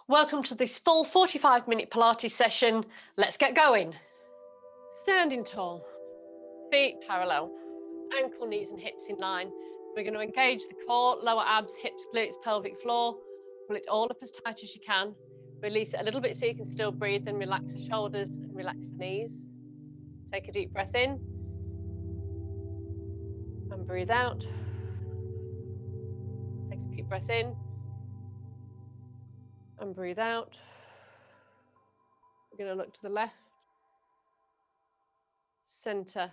Welcome to this full 45-minute Pilates session. Let's get going. Standing tall, feet parallel, ankle, knees and hips in line. We're going to engage the core, lower abs, hips, glutes, pelvic floor. Pull it all up as tight as you can. Release it a little bit so you can still breathe, then relax the shoulders and relax the knees. Take a deep breath in and breathe out. Take a deep breath in and breathe out. We're going to look to the left, center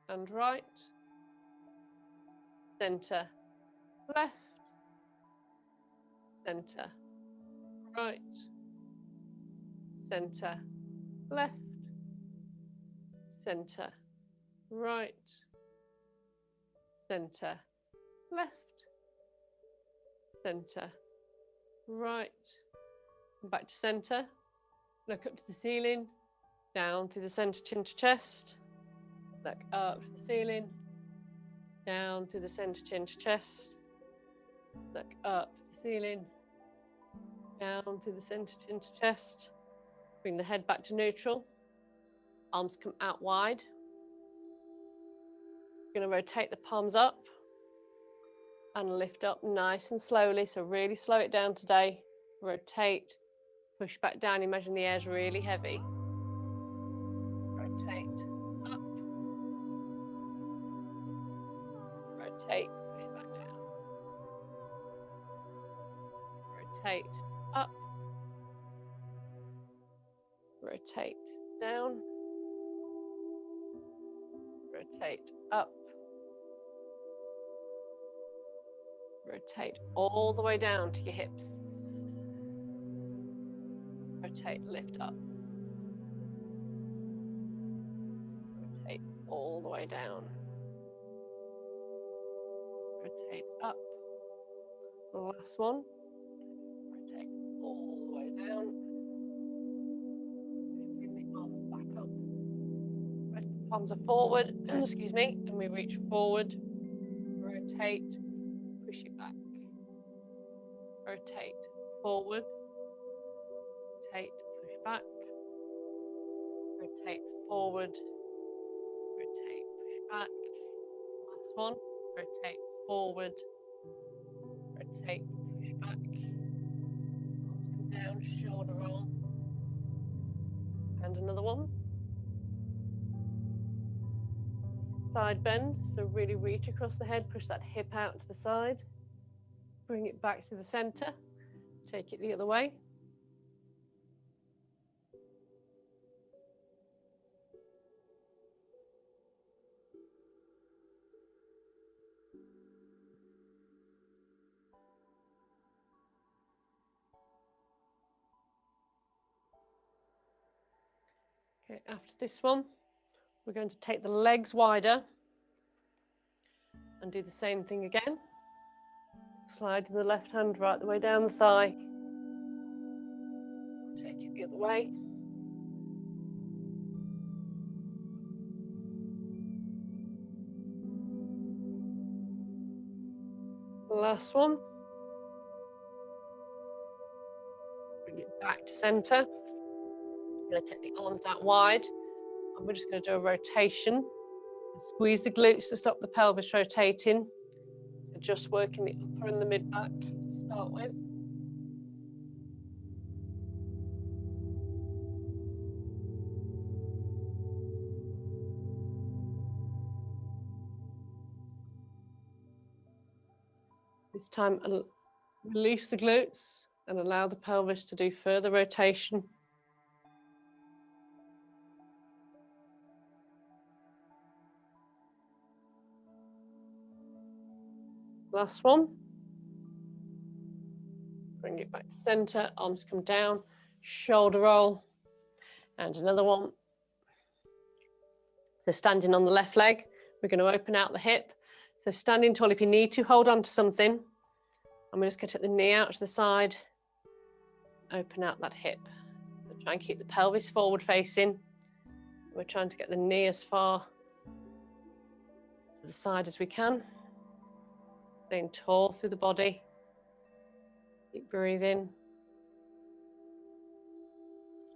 and right, center, left, center, right, center, left, center, right, center, left, center, right, back to center. Look up to the ceiling, down through the center, chin to chest. Look up to the ceiling, down through the center, chin to chest. Look up to the ceiling, down through the center, chin to chest. Bring the head back to neutral. Arms come out wide. We're going to rotate the palms up and lift up nice and slowly. So really slow it down today. Rotate, push back down. Imagine the air's really heavy. Rotate up. Rotate, push back down. Rotate up. Rotate down. Rotate up. Rotate all the way down to your hips. Rotate, lift up. Rotate all the way down. Rotate up. The last one. Rotate all the way down. Bring the arms back up. Right, palms are forward, excuse me, and we reach forward. Rotate, push it back. Rotate forward. Rotate, push back. Rotate forward. Rotate, push back. Last one. Rotate forward. Rotate, push back. Arms come down, shoulder roll. And another one. Side bend, so really reach across the head, push that hip out to the side. Bring it back to the center. Take it the other way. Okay, after this one, we're going to take the legs wider and do the same thing again. Slide the left hand right the way down the thigh. Take it the other way. Last one. Bring it back to center. I'm going to take the arms out wide. And we're just going to do a rotation. Squeeze the glutes to stop the pelvis rotating. So just working the upper and the mid back to start with. This time, release the glutes and allow the pelvis to do further rotation. Last one. Bring it back to center, arms come down, shoulder roll, and another one. So standing on the left leg, we're going to open out the hip. So standing tall, if you need to, hold on to something. And we're just going to take the knee out to the side, open out that hip. So try and keep the pelvis forward facing. We're trying to get the knee as far to the side as we can. Staying tall through the body. Keep breathing.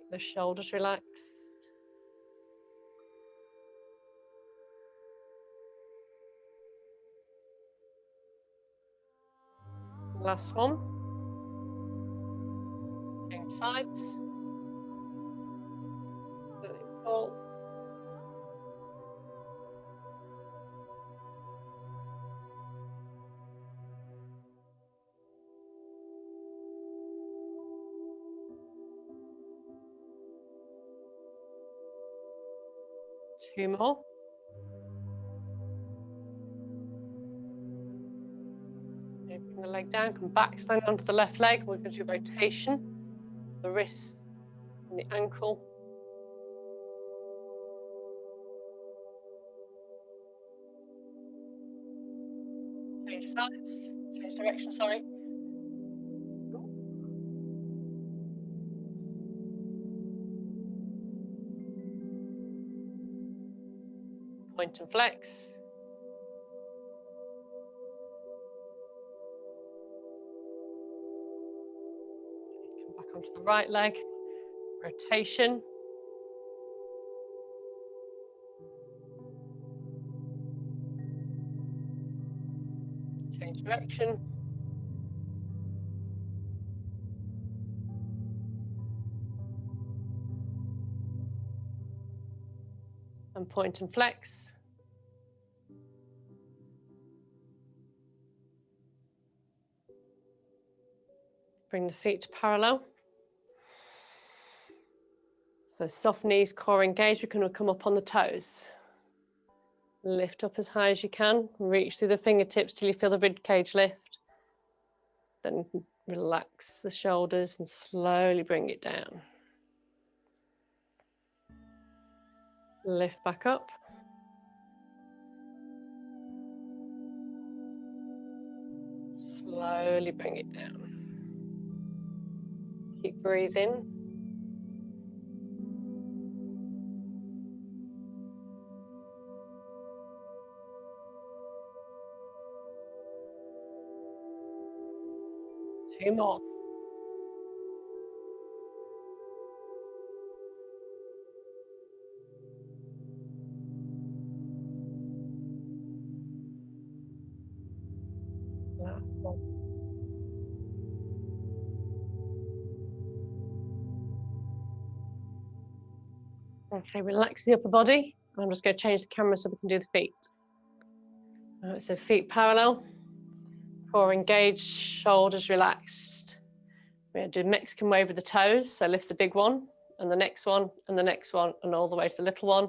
The shoulders relaxed. Last one. Change sides. Let it fall. Two more. Bring the leg down, come back, stand onto the left leg. We're going to do rotation, the wrist and the ankle. Change sides, change direction, sorry. Point and flex. Come back onto the right leg, rotation. Change direction. And point and flex. Bring the feet to parallel. So soft knees, core engaged. We're going to come up on the toes. Lift up as high as you can. Reach through the fingertips till you feel the rib cage lift. Then relax the shoulders and slowly bring it down. Lift back up. Slowly bring it down. Keep breathing. Two more. Last one. Okay, relax the upper body. I'm just going to change the camera so we can do the feet. Alright, so feet parallel, core engaged, shoulders relaxed. We're going to do Mexican wave with the toes. So lift the big one, and the next one, and the next one, and all the way to the little one,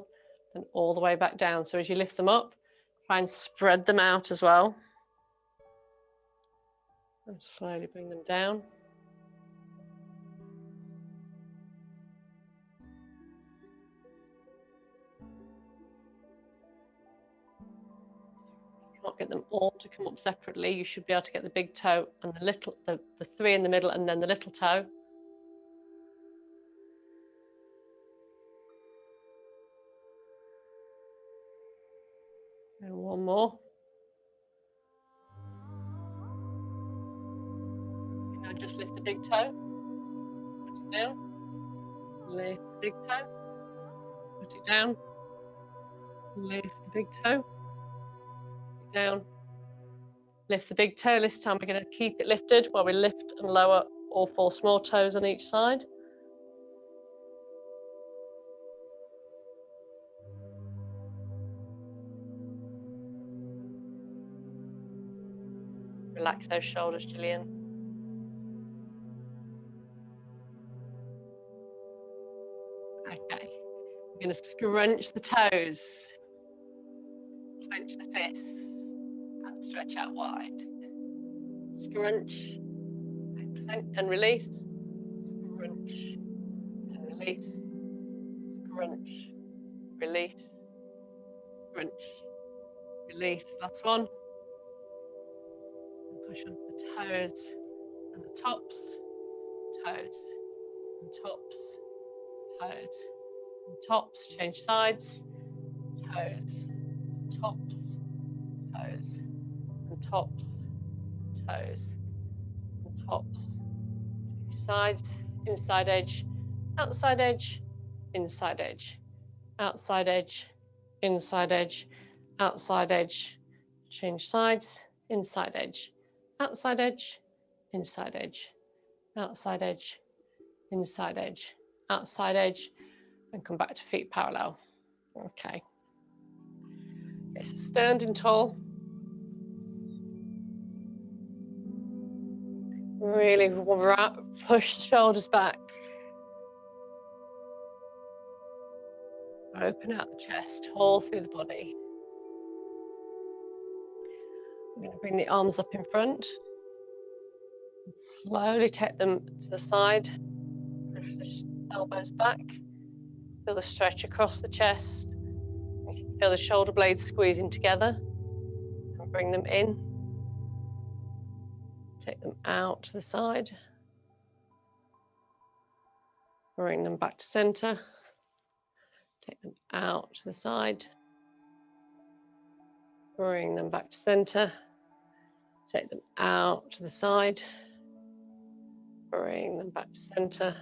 and all the way back down. So as you lift them up, try and spread them out as well. And slowly bring them down. Not get them all to come up separately. You should be able to get the big toe and the little, the three in the middle, and then the little toe. And one more. Now just lift the big toe, put it down. Lift the big toe, put it down. Lift the big toe, put it down. Lift the big toe. This time we're going to keep it lifted while we lift and lower all four small toes on each side. Relax those shoulders, Gillian. Okay, we're going to scrunch the toes, clench the fists, and stretch out wide. Scrunch and release. Scrunch and release. Scrunch, release. Scrunch, release. Last one. And push onto the toes and the tops, toes and tops, toes and tops. Change sides. Toes, tops, toes and tops, toes and tops. Change sides, inside edge outside edge, inside edge, outside edge, inside edge, outside edge, change sides, inside edge, outside edge, inside edge, outside edge, inside edge, outside edge, and come back to feet parallel. Okay. Okay, so standing tall. Really push the shoulders back. Open out the chest, all through the body. I'm going to bring the arms up in front. Slowly take them to the side. Push the elbows back. Feel the stretch across the chest. Feel the shoulder blades squeezing together. And bring them in. Take them out to the side. Bring them back to center. Take them out to the side. Bring them back to center. Take them out to the side. Bring them back to center.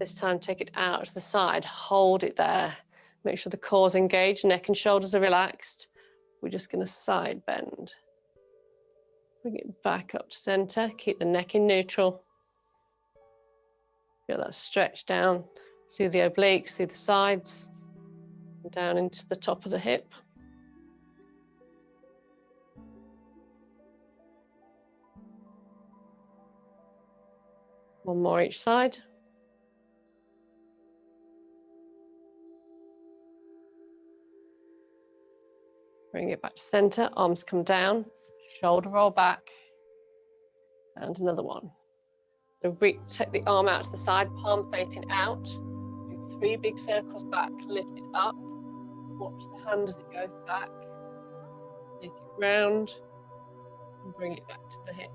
This time take it out to the side. Hold it there. Make sure the core's engaged, neck and shoulders are relaxed. We're just going to side bend. Bring it back up to center. Keep the neck in neutral. Feel that stretch down through the obliques, through the sides, and down into the top of the hip. One more each side. Bring it back to center, arms come down, shoulder roll back, and another one. So take the arm out to the side, palm facing out, do 3 big circles back, lift it up, watch the hand as it goes back, take it round, and bring it back to the hip.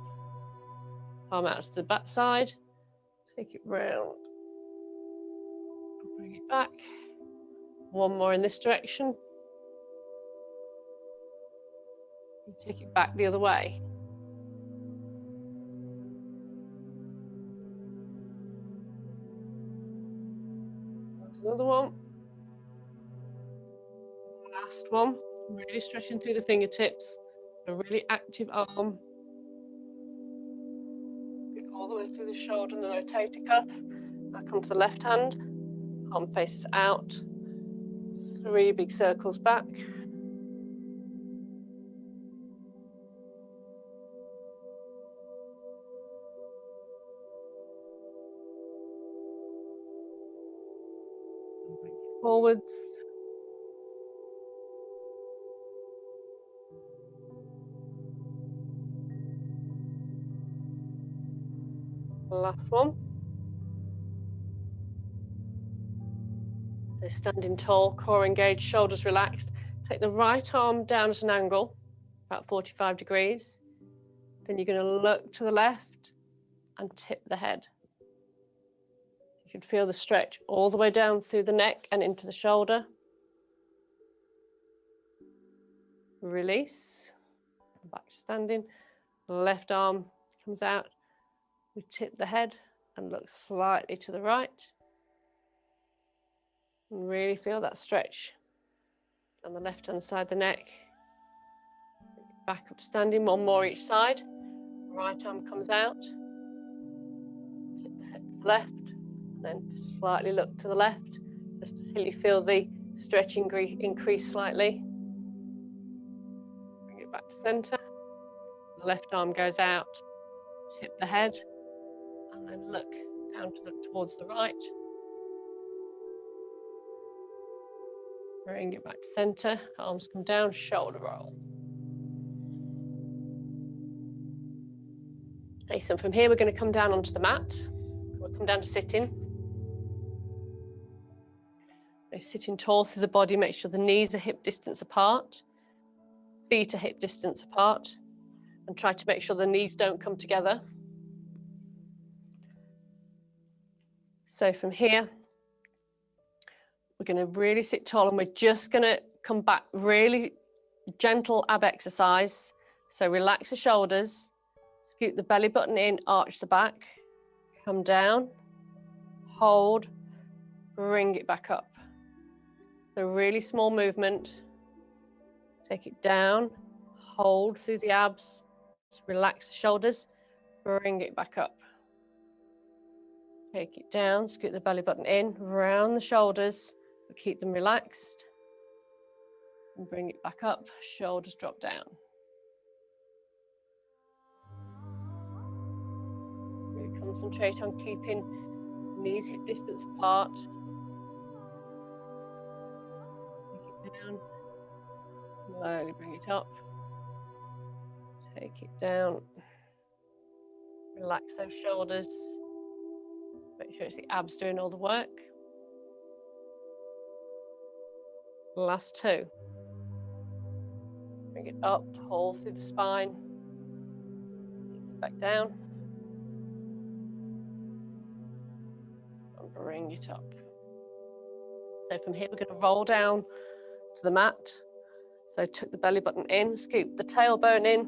Palm out to the back side, take it round, and bring it back. One more in this direction. And take it back the other way. Another one. Last one. Really stretching through the fingertips. A really active arm. Get all the way through the shoulder and the rotator cuff. Now come to the left hand. Arm faces out. 3 big circles back. Forwards. Last one. So standing tall, core engaged, shoulders relaxed. Take the right arm down at an angle, about 45 degrees. Then you're going to look to the left and tip the head. You should feel the stretch all the way down through the neck and into the shoulder. Release. Back to standing. Left arm comes out. We tip the head and look slightly to the right. And really feel that stretch on the left-hand side of the neck. Back up to standing, one more each side. Right arm comes out. Tip the head to the left. Then slightly look to the left, just until you feel the stretch increase slightly. Bring it back to center. The left arm goes out, tip the head, and then look down towards the right. Bring it back to center, arms come down, shoulder roll. Okay, so from here we're going to come down onto the mat. We'll come down to sitting. Sitting tall through the body, make sure the knees are hip distance apart, feet are hip distance apart, and try to make sure the knees don't come together. So from here, we're going to really sit tall, and we're just going to come back, really gentle ab exercise. So relax the shoulders, scoot the belly button in, arch the back, come down, hold, bring it back up. So really small movement. Take it down, hold through the abs, relax the shoulders, bring it back up. Take it down, scoot the belly button in, round the shoulders, but keep them relaxed. And bring it back up, shoulders drop down. Really concentrate on keeping knees hip distance apart. Take it down, slowly bring it up. Take it down, relax those shoulders. Make sure it's the abs doing all the work. Last two. Bring it up, hold through the spine. Back down. And bring it up. So from here, we're going to roll down to the mat. So tuck the belly button in, scoop the tailbone in,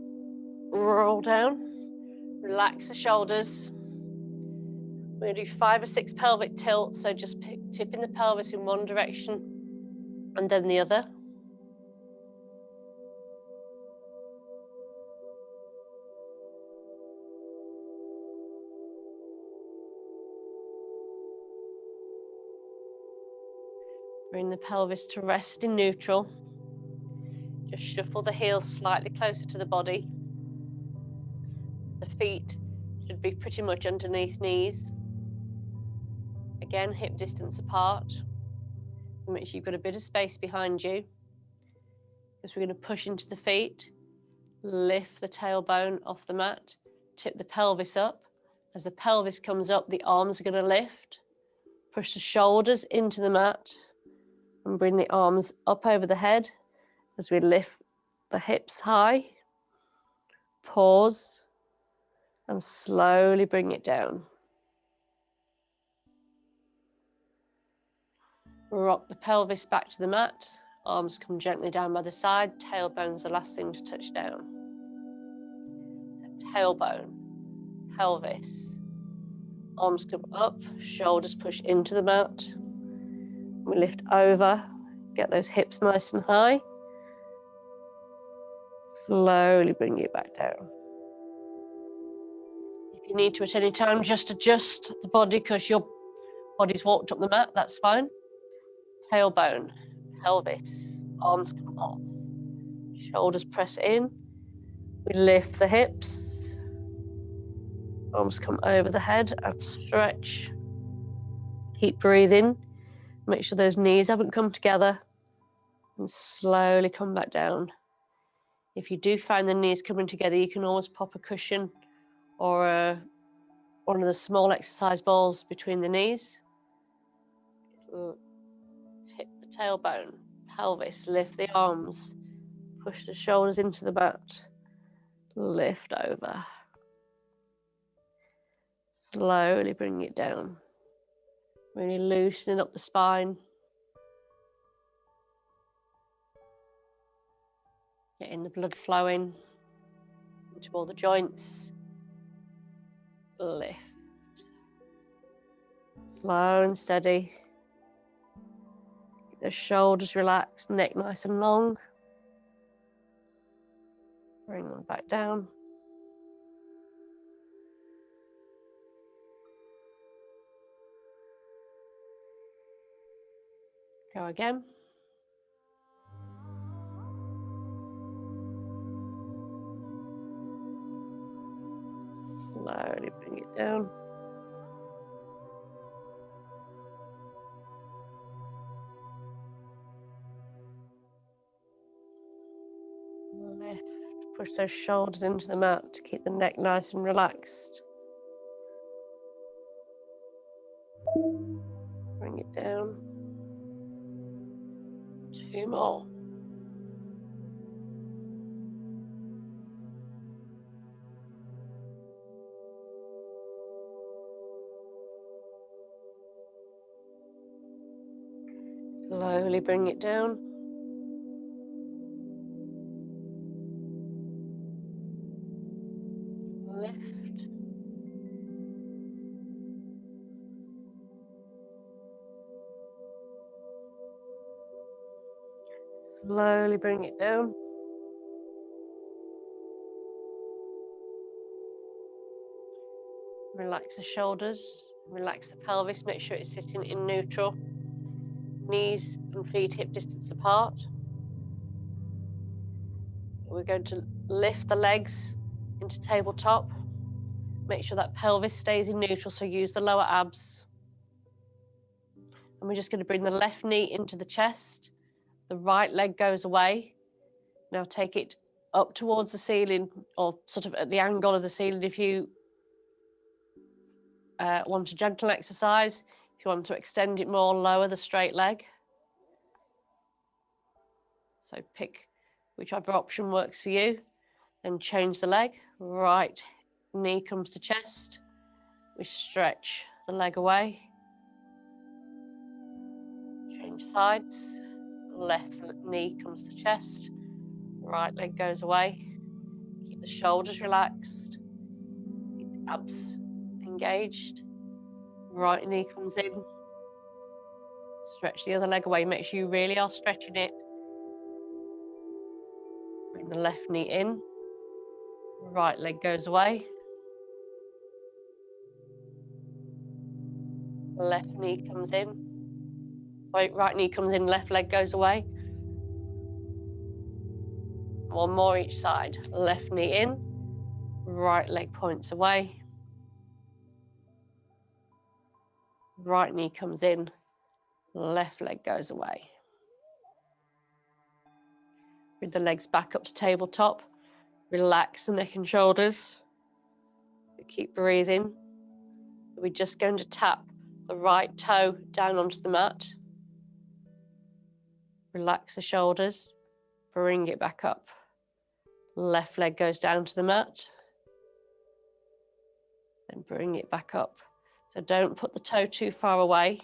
roll down. Relax the shoulders. We're going to do 5 or 6 pelvic tilts. So just tipping the pelvis in one direction and then the other. Bring the pelvis to rest in neutral. Just shuffle the heels slightly closer to the body. The feet should be pretty much underneath knees. Again, hip distance apart. Make sure you've got a bit of space behind you. Because we're going to push into the feet, lift the tailbone off the mat, tip the pelvis up. As the pelvis comes up, the arms are going to lift. Push the shoulders into the mat and bring the arms up over the head as we lift the hips high. Pause and slowly bring it down. Rock the pelvis back to the mat. Arms come gently down by the side. Tailbone's the last thing to touch down. Tailbone, pelvis. Arms come up, shoulders push into the mat. We lift over, get those hips nice and high. Slowly bring it back down. If you need to at any time, just adjust the body because your body's walked up the mat, that's fine. Tailbone, pelvis, arms come up. Shoulders press in. We lift the hips. Arms come over the head and stretch. Keep breathing. Make sure those knees haven't come together. And slowly come back down. If you do find the knees coming together, you can always pop a cushion or one of the small exercise balls between the knees. Tip the tailbone, pelvis, lift the arms. Push the shoulders into the mat. Lift over. Slowly bring it down. Really loosening up the spine. Getting the blood flowing into all the joints. Lift. Slow and steady. Keep the shoulders relaxed, neck nice and long. Bring them back down. Go again. Slowly bring it down. Lift. Push those shoulders into the mat to keep the neck nice and relaxed. Bring it down. 2 more. Slowly bring it down. Lift. Slowly bring it down. Relax the shoulders, relax the pelvis, make sure it's sitting in neutral. Knees and feet hip distance apart. We're going to lift the legs into tabletop. Make sure that pelvis stays in neutral, so use the lower abs. And we're just going to bring the left knee into the chest. The right leg goes away. Now take it up towards the ceiling, or sort of at the angle of the ceiling if you want a gentle exercise. If you want to extend it more, lower the straight leg. So pick whichever option works for you. Then change the leg. Right knee comes to chest. We stretch the leg away. Change sides. Left knee comes to chest. Right leg goes away. Keep the shoulders relaxed. Keep the abs engaged. Right knee comes in. Stretch the other leg away. Make sure you really are stretching it. Bring the left knee in. Right leg goes away. Left knee comes in. Sorry, right knee comes in, left leg goes away. One more each side. Left knee in. Right leg points away. Right knee comes in. Left leg goes away. Bring the legs back up to tabletop. Relax the neck and shoulders. Keep breathing. We're just going to tap the right toe down onto the mat. Relax the shoulders. Bring it back up. Left leg goes down to the mat. Then bring it back up. So don't put the toe too far away.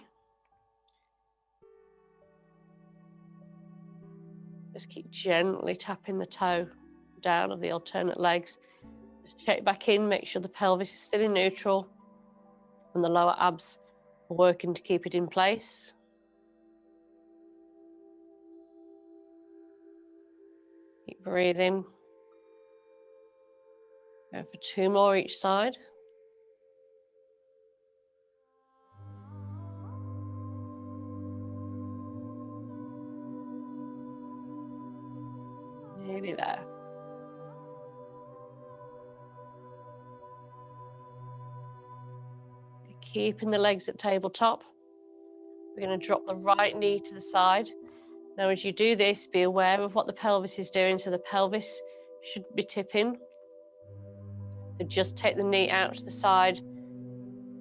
Just keep gently tapping the toe down of the alternate legs. Just check back in, make sure the pelvis is still in neutral and the lower abs are working to keep it in place. Keep breathing. Go for 2 more each side. Nearly there. Keeping the legs at tabletop. We're going to drop the right knee to the side. Now, as you do this, be aware of what the pelvis is doing. So the pelvis should be tipping. So just take the knee out to the side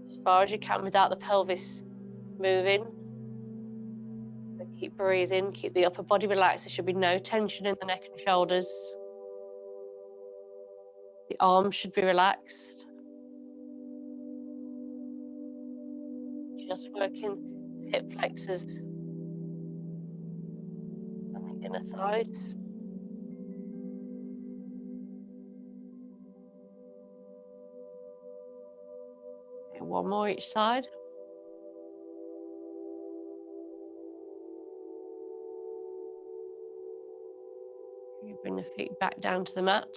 as far as you can without the pelvis moving. So keep breathing, keep the upper body relaxed. There should be no tension in the neck and shoulders. The arms should be relaxed. Just working the hip flexors and the inner thighs. Okay, 1 more each side. You bring the feet back down to the mat.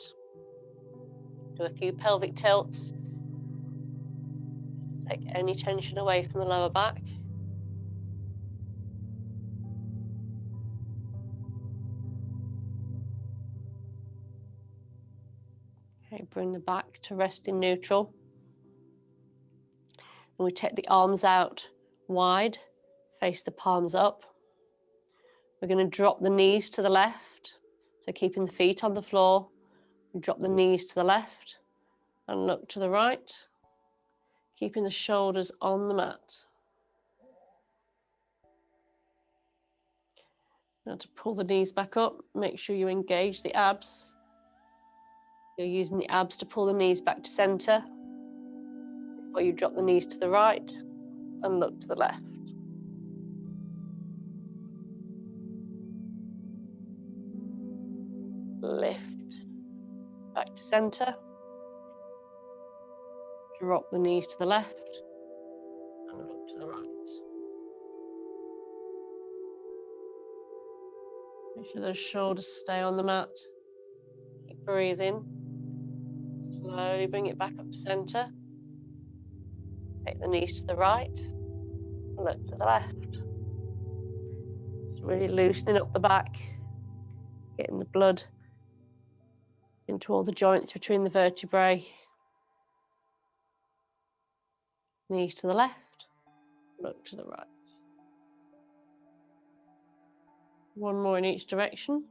Do a few pelvic tilts. Take any tension away from the lower back. Okay, bring the back to rest in neutral. And we take the arms out wide, face the palms up. We're going to drop the knees to the left. So keeping the feet on the floor. Drop the knees to the left and look to the right. Keeping the shoulders on the mat. Now to pull the knees back up, make sure you engage the abs. You're using the abs to pull the knees back to center before you drop the knees to the right and look to the left. Lift back to center. Drop the knees to the left and look to the right. Make sure those shoulders stay on the mat. Keep breathing. Slowly bring it back up to center. Take the knees to the right. Look to the left. Just really loosening up the back. Getting the blood into all the joints between the vertebrae. Knees to the left. Look to the right. One more in each direction.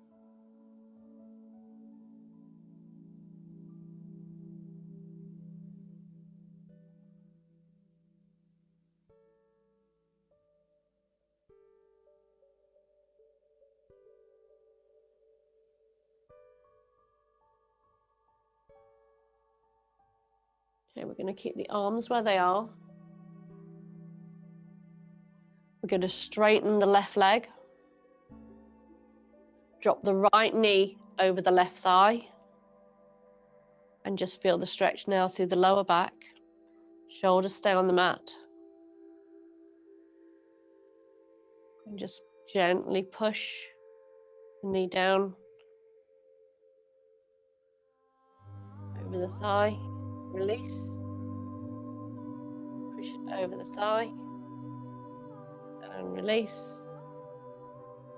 Okay, we're going to keep the arms where they are. We're going to straighten the left leg. Drop the right knee over the left thigh. And just feel the stretch now through the lower back. Shoulders stay on the mat. And just gently push the knee down over the thigh. Release. Push it over the thigh. And release.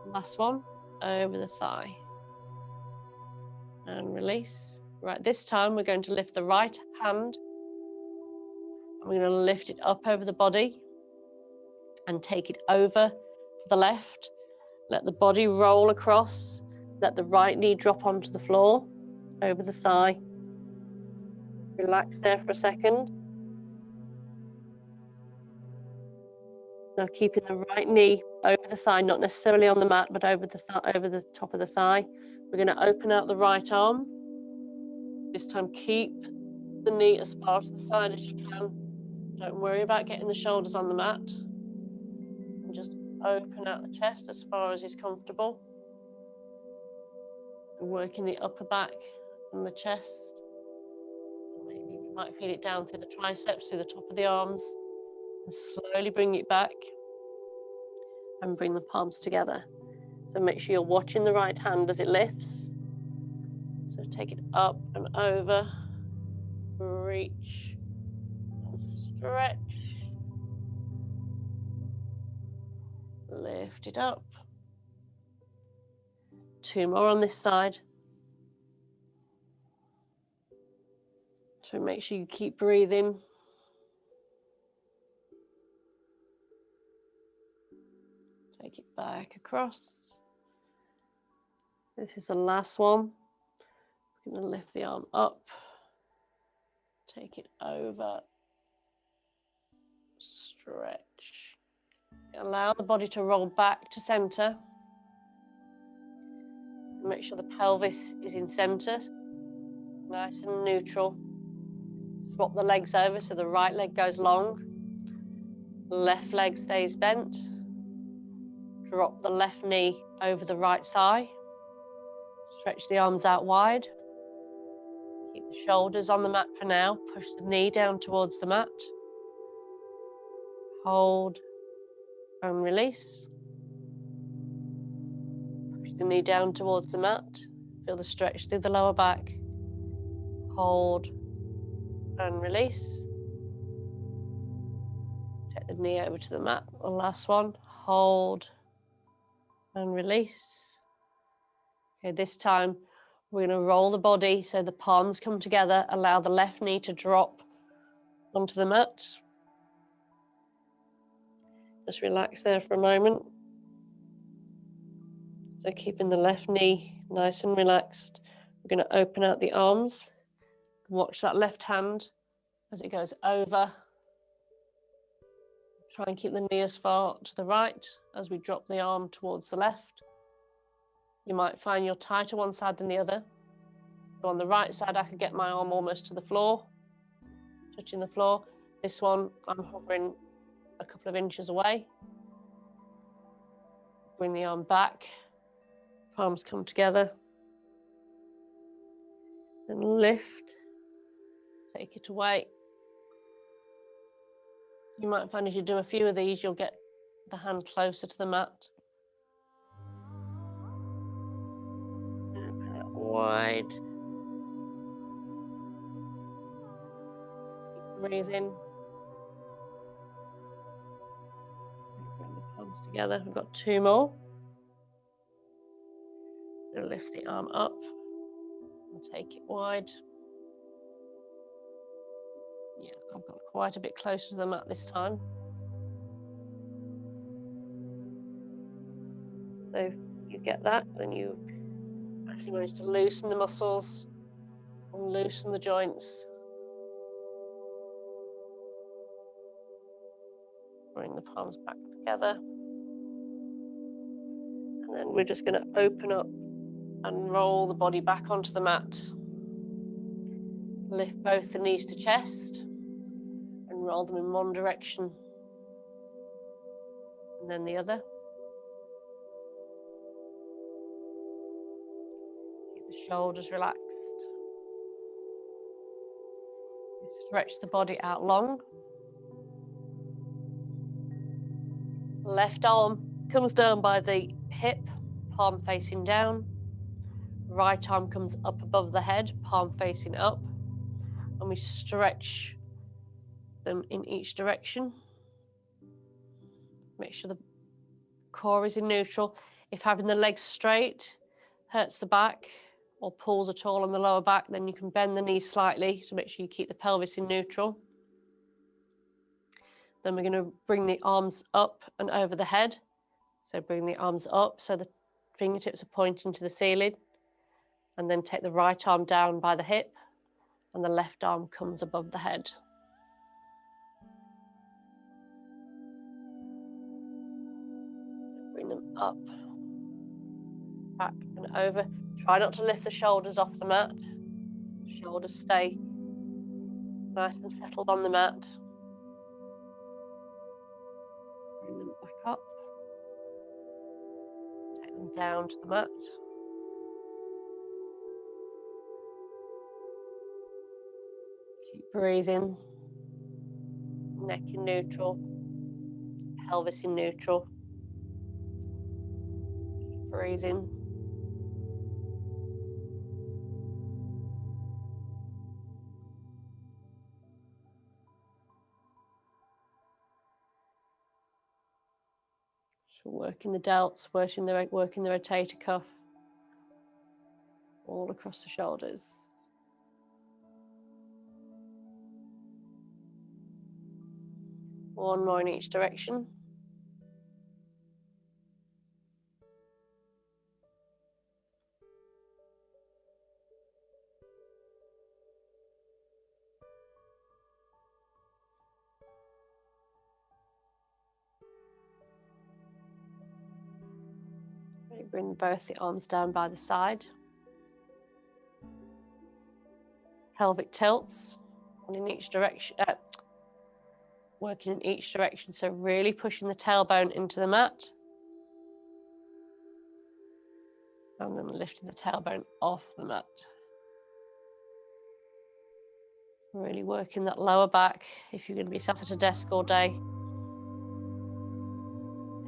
Last one. Over the thigh. And release. Right, this time we're going to lift the right hand. And we're going to lift it up over the body. And take it over to the left. Let the body roll across. Let the right knee drop onto the floor. Over the thigh. Relax there for a second. Now keeping the right knee over the thigh, not necessarily on the mat, but over the top of the thigh. We're going to open out the right arm. This time keep the knee as far to the side as you can. Don't worry about getting the shoulders on the mat. And just open out the chest as far as is comfortable. And working the upper back and the chest. Maybe you might feel it down through the triceps, through the top of the arms. And slowly bring it back and bring the palms together. So make sure you're watching the right hand as it lifts. So take it up and over, reach and stretch. Lift it up. 2 more on this side. So make sure you keep breathing. Take it back across. This is the last one. I'm going to lift the arm up. Take it over. Stretch. Allow the body to roll back to center. Make sure the pelvis is in center. Nice and neutral. Swap the legs over so the right leg goes long. Left leg stays bent. Drop the left knee over the right thigh. Stretch the arms out wide. Keep the shoulders on the mat for now. Push the knee down towards the mat. Hold and release. Push the knee down towards the mat. Feel the stretch through the lower back. Hold and release. Take the knee over to the mat. The last one. Hold and release. Okay, this time we're going to roll the body so the palms come together. Allow the left knee to drop onto the mat. Just relax there for a moment. So keeping the left knee nice and relaxed. We're going to open out the arms. Watch that left hand as it goes over. Try and keep the knee as far to the right as we drop the arm towards the left. You might find you're tighter one side than the other. So on the right side, I could get my arm almost to the floor, touching the floor. This one, I'm hovering a couple of inches away. Bring the arm back, palms come together. Then lift, take it away. You might find as you do a few of these, you'll get the hand closer to the mat. wide. Breathe in. Bring the palms together. We've got 2 more. We'll lift the arm up and take it wide. Yeah, I've got quite a bit closer to the mat this time. So if you get that, then you actually manage to loosen the muscles and loosen the joints. Bring the palms back together. And then we're just going to open up and roll the body back onto the mat. Lift both the knees to chest and roll them in one direction and then the other. Keep the shoulders relaxed. Stretch the body out long. Left arm comes down by the hip, palm facing down. Right arm comes up above the head, palm facing up. And we stretch them in each direction. Make sure the core is in neutral. If having the legs straight hurts the back or pulls at all on the lower back, then you can bend the knees slightly to make sure you keep the pelvis in neutral. Then we're going to bring the arms up and over the head. So bring the arms up so the fingertips are pointing to the ceiling. And then take the right arm down by the hip and the left arm comes above the head. Bring them up, back and over. Try not to lift the shoulders off the mat. Shoulders stay nice and settled on the mat. Bring them back up. Take them down to the mat. Keep breathing. Neck in neutral. Pelvis in neutral. Keep breathing. So working the delts, working the rotator cuff, all across the shoulders. One more in each direction. Bring both the arms down by the side. Pelvic tilts, one in each direction, working in each direction. So really pushing the tailbone into the mat. And then lifting the tailbone off the mat. Really working that lower back if you're going to be sat at a desk all day.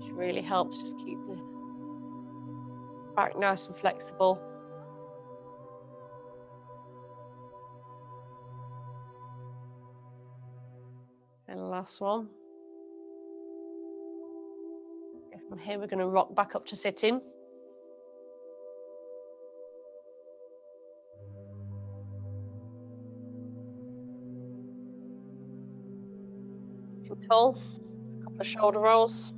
This really helps just keep the back nice and flexible. And the last one. From here we're going to rock back up to sitting. Sitting tall, a couple of shoulder rolls.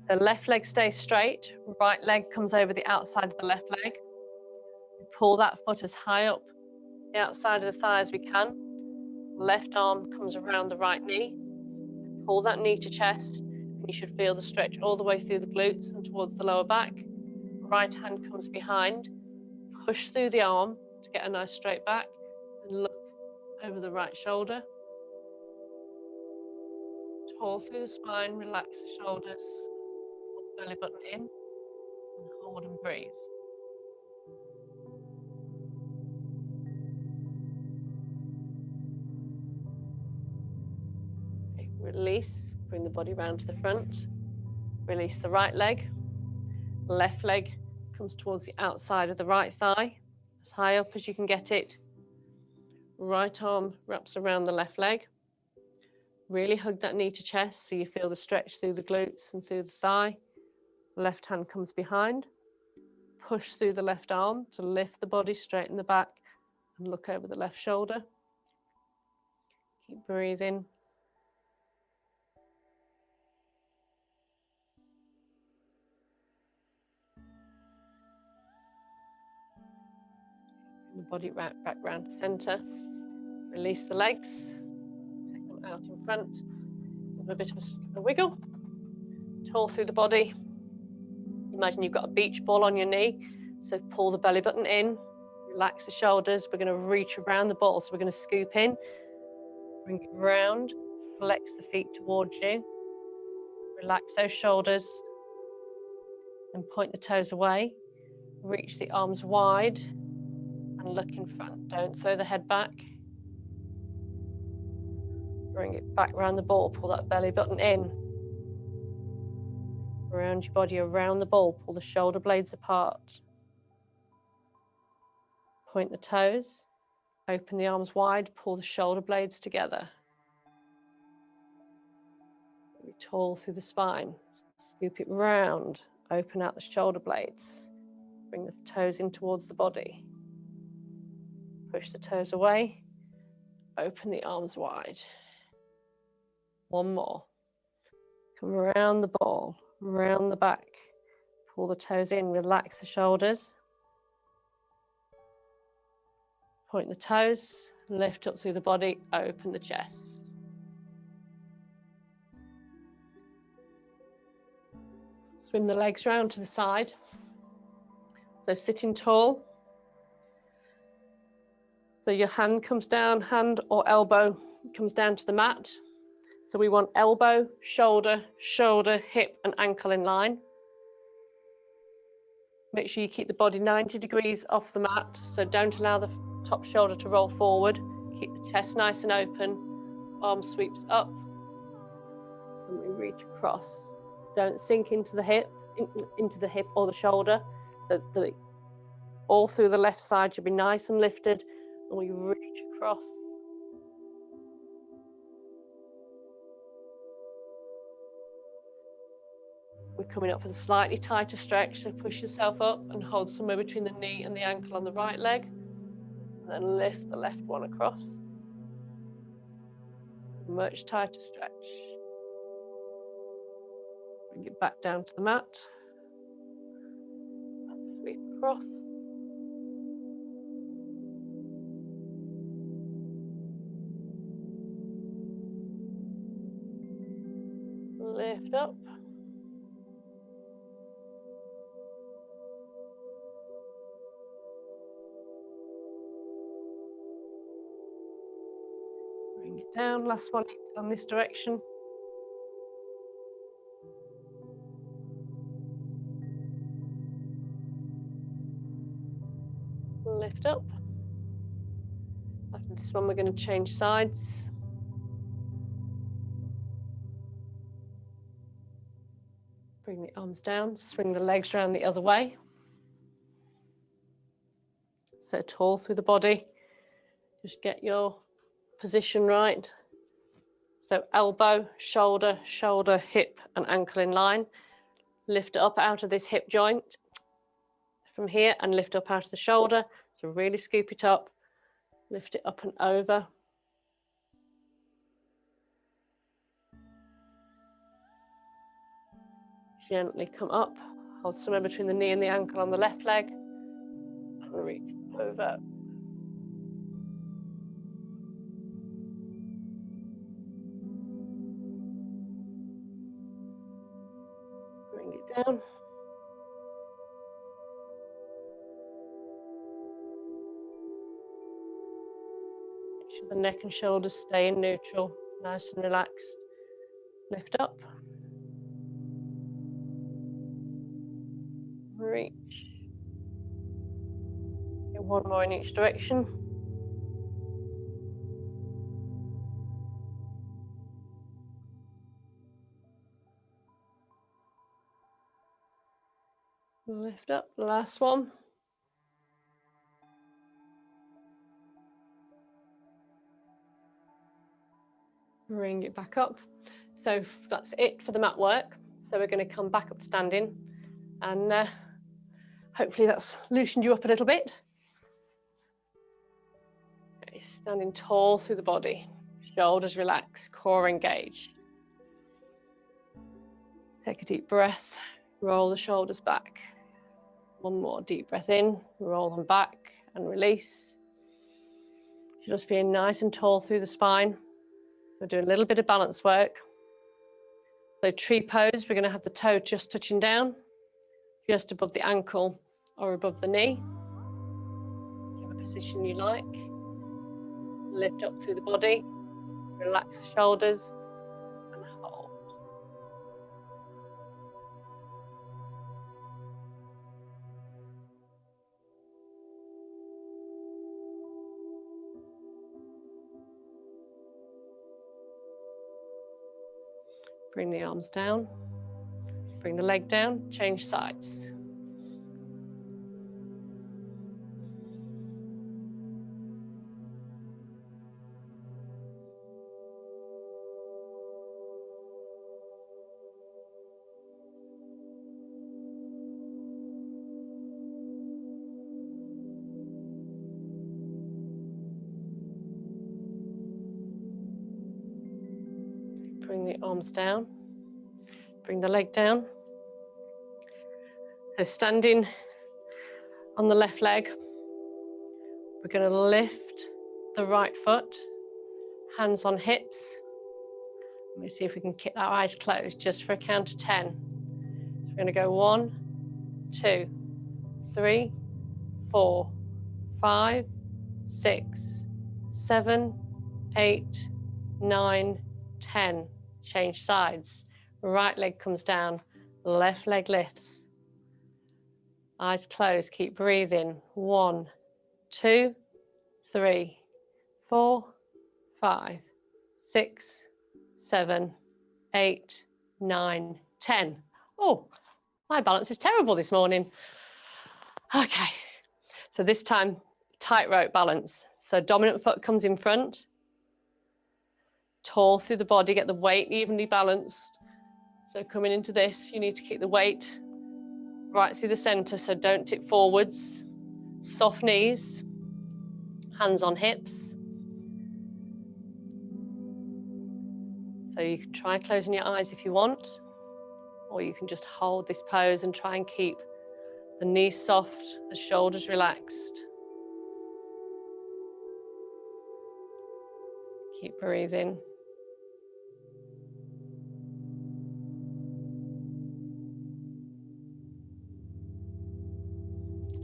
So left leg stays straight, right leg comes over the outside of the left leg. Pull that foot as high up the outside of the thigh as we can. Left arm comes around the right knee. Pull that knee to chest, and you should feel the stretch all the way through the glutes and towards the lower back. Right hand comes behind. Push through the arm to get a nice straight back, and look over the right shoulder. Tall through the spine, relax the shoulders. Belly button in, and hold and breathe. Okay, release, bring the body round to the front. Release the right leg, left leg comes towards the outside of the right thigh, as high up as you can get it. Right arm wraps around the left leg. Really hug that knee to chest so you feel the stretch through the glutes and through the thigh. Left hand comes behind. Push through the left arm to lift the body, straighten the back, and look over the left shoulder. Keep breathing. Bring the body back round to center. Release the legs. Take them out in front. Give a bit of a wiggle. Tall through the body. Imagine you've got a beach ball on your knee. So pull the belly button in. Relax the shoulders. We're going to reach around the ball. So we're going to scoop in. Bring it round. Flex the feet towards you. Relax those shoulders. And point the toes away. Reach the arms wide. And look in front. Don't throw the head back. Bring it back around the ball. Pull that belly button in. Around your body, around the ball. Pull the shoulder blades apart. Point the toes. Open the arms wide. Pull the shoulder blades together. Be tall through the spine. Scoop it round. Open out the shoulder blades. Bring the toes in towards the body. Push the toes away. Open the arms wide. One more. Come around the ball, around the back. Pull the toes in, relax the shoulders. Point the toes, lift up through the body, open the chest. Swing the legs round to the side. So sitting tall. So your hand comes down, hand or elbow comes down to the mat. So we want elbow, shoulder, shoulder, hip and ankle in line. Make sure you keep the body 90 degrees off the mat. So don't allow the top shoulder to roll forward. Keep the chest nice and open. Arm sweeps up. And we reach across. Don't sink into the hip or the shoulder. So all through the left side should be nice and lifted. And we reach across. We're coming up for a slightly tighter stretch, so push yourself up and hold somewhere between the knee and the ankle on the right leg. And then lift the left one across. Much tighter stretch. Bring it back down to the mat. Sweep across. Lift up. Bring it down. Last one on this direction. Lift up. After this one, we're going to change sides. Bring the arms down, swing the legs around the other way. So tall through the body. Just get your position right. So elbow, shoulder, shoulder, hip and ankle in line. Lift it up out of this hip joint from here and lift up out of the shoulder. So really scoop it up, lift it up and over. Gently come up, hold somewhere between the knee and the ankle on the left leg and reach over. Bring it down. Make sure the neck and shoulders stay in neutral, nice and relaxed. Lift up. Reach. Get one more in each direction. Lift up, last one. Bring it back up. So that's it for the mat work. So we're going to come back up to standing, and hopefully that's loosened you up a little bit. Okay, standing tall through the body, shoulders relaxed, core engaged. Take a deep breath, roll the shoulders back. One more deep breath in, roll them back and release. Just being nice and tall through the spine. We're doing a little bit of balance work. So tree pose, we're going to have the toe just touching down, just above the ankle or above the knee. Whichever position you like. Lift up through the body, relax the shoulders, and hold. Bring the arms down, bring the leg down, change sides. Bring the arms down, bring the leg down. So standing on the left leg, we're going to lift the right foot, hands on hips. Let me see if we can keep our eyes closed just for a count of 10. So we're going to go 1, 2, 3, 4, 5, 6, 7, 8, 9, 10. Change sides. Right leg comes down, left leg lifts. Eyes closed, keep breathing. 1, 2, 3, 4, 5, 6, 7, 8, 9, 10. Oh, my balance is terrible this morning. Okay, so this time, tightrope balance. So dominant foot comes in front, tall through the body, get the weight evenly balanced. So coming into this, you need to keep the weight right through the center, so don't tip forwards. Soft knees, hands on hips. So you can try closing your eyes if you want, or you can just hold this pose and try and keep the knees soft, the shoulders relaxed. Keep breathing.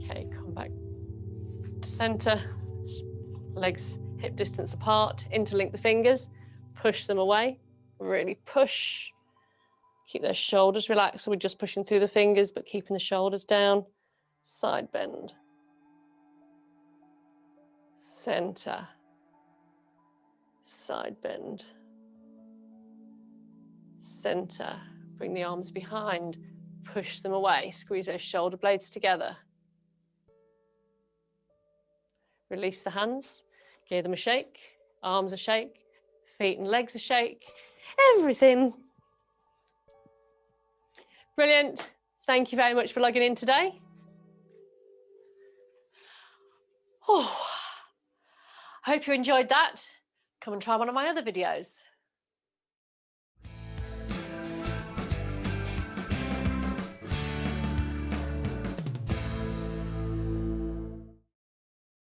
Okay, come back to center, legs hip distance apart, interlink the fingers, push them away, really push. Keep those shoulders relaxed, so we're just pushing through the fingers, but keeping the shoulders down. Side bend. Center. Side bend. Center. Bring the arms behind, push them away, squeeze those shoulder blades together. Release the hands, give them a shake, arms a shake, feet and legs a shake, everything. Brilliant. Thank you very much for logging in today. Oh, I hope you enjoyed that. Come and try one of my other videos.